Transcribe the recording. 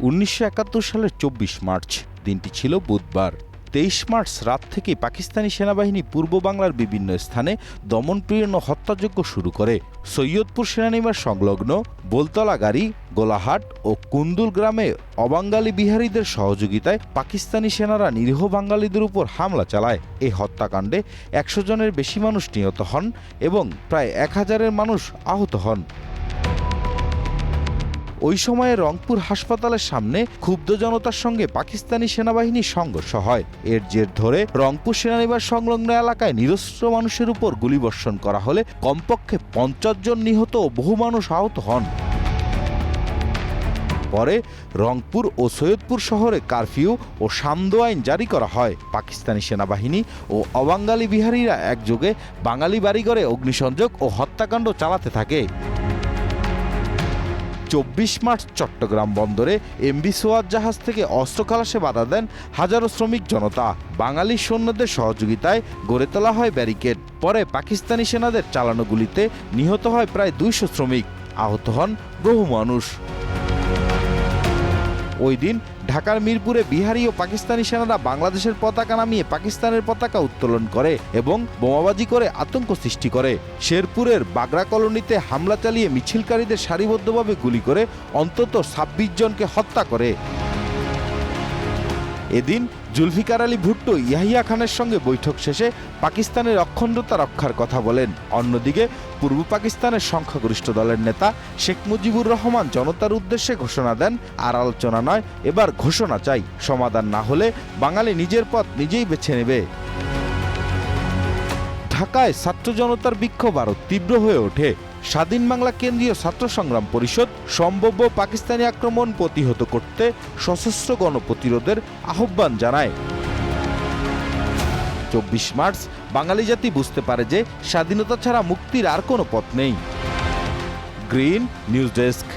1971 সালের 24 মার্চ দিনটি ছিল বুধবার। 23 মার্চ রাত থেকে পাকিস্তানি সেনাবাহিনী পূর্ব বাংলার বিভিন্ন স্থানে দমনপীড়ন ও হত্যাযজ্ঞ শুরু করে। সৈয়দপুর সেনানিবাস সংলগ্ন বোলতলা গাড়ি, গোলাহাট ও কুন্দুল গ্রামে অবাঙ্গালী বিহারীদের সহযোগিতায় পাকিস্তানি সেনারা নিরীহ বাঙালিদের উপর হামলা চালায়। এই হত্যাকাণ্ডে 100 জনের বেশি মানুষ নিহত হন এবং প্রায় 1000-এর মানুষ আহত হন। ওই সময়ে রংপুর হাসপাতালের সামনে ক্ষুব্ধ জনতার সঙ্গে পাকিস্তানি সেনাবাহিনীর সংঘর্ষ হয়। এর জের ধরে রংপুর সেনানিবাস সংলগ্ন এলাকায় নিরস্ত্র মানুষের উপর গুলিবর্ষণ করা হলে কমপক্ষে 50 জন নিহত ও বহু মানুষ আহত হন। পরে রংপুর ও সৈয়দপুর শহরে কারফিউ ও সান্ধ্য আইন জারি করা হয়। পাকিস্তানি সেনাবাহিনী ও অবাঙ্গালী বিহারীরা একযোগে বাঙালি বাড়িঘরে অগ্নিসংযোগ ও হত্যাকাণ্ড চালাতে থাকে। 24 মার্চ চট্টগ্রাম বন্দরে এমভি সোয়াত জাহাজ থেকে অস্ত্র খালাসে বাধা দেন হাজারো শ্রমিক জনতা। বাঙালি সৈন্যদের সহযোগিতায় গড়ে তোলা হয় ব্যারিকেড। পরে পাকিস্তানি সেনাদের চালানো গুলিতে নিহত হয় প্রায় 200 শ্রমিক, আহত হন বহু মানুষ। ওই দিন ঢাকার মিরপুরে বিহারি ও পাকিস্তানি সেনারা বাংলাদেশের পতাকা নামিয়ে পাকিস্তানের পতাকা উত্তোলন করে এবং বোমাবাজি করে আতঙ্ক সৃষ্টি করে। শেরপুরের বাগড়া কলোনিতে হামলা চালিয়ে মিছিলকারীদের সারিবদ্ধভাবে গুলি করে অন্তত 26 জনকে হত্যা করে। এদিন জুলফিকার আলী ভুট্টো ইয়াহিয়া খানের সঙ্গে বৈঠক শেষে পাকিস্তানের অখণ্ডতা রক্ষার কথা বলেন। অন্যদিকে পূর্ব পাকিস্তানের সংখ্যাগরিষ্ঠ দলের নেতা শেখ মুজিবুর রহমান জনতার উদ্দেশ্যে ঘোষণা দেন, আর আলোচনা নয়, এবার ঘোষণা চাই। সমাধান না হলে বাঙালি নিজের পথ নিজেই বেছে নেবে। ঢাকায় ছাত্র জনতার বিক্ষোভ আরও তীব্র হয়ে ওঠে। স্বাধীন বাংলা কেন্দ্রীয় ছাত্র সংগ্রাম পরিষদ সম্ভাব্য পাকিস্তানি আক্রমণ প্রতিহত করতে সশস্ত্র গণপ্রতিরোধের আহ্বান জানায়। 24 মার্চ বাঙালি জাতি বুঝতে পারে যে স্বাধীনতা ছাড়া মুক্তির আর কোনো পথ নেই। Green news desk.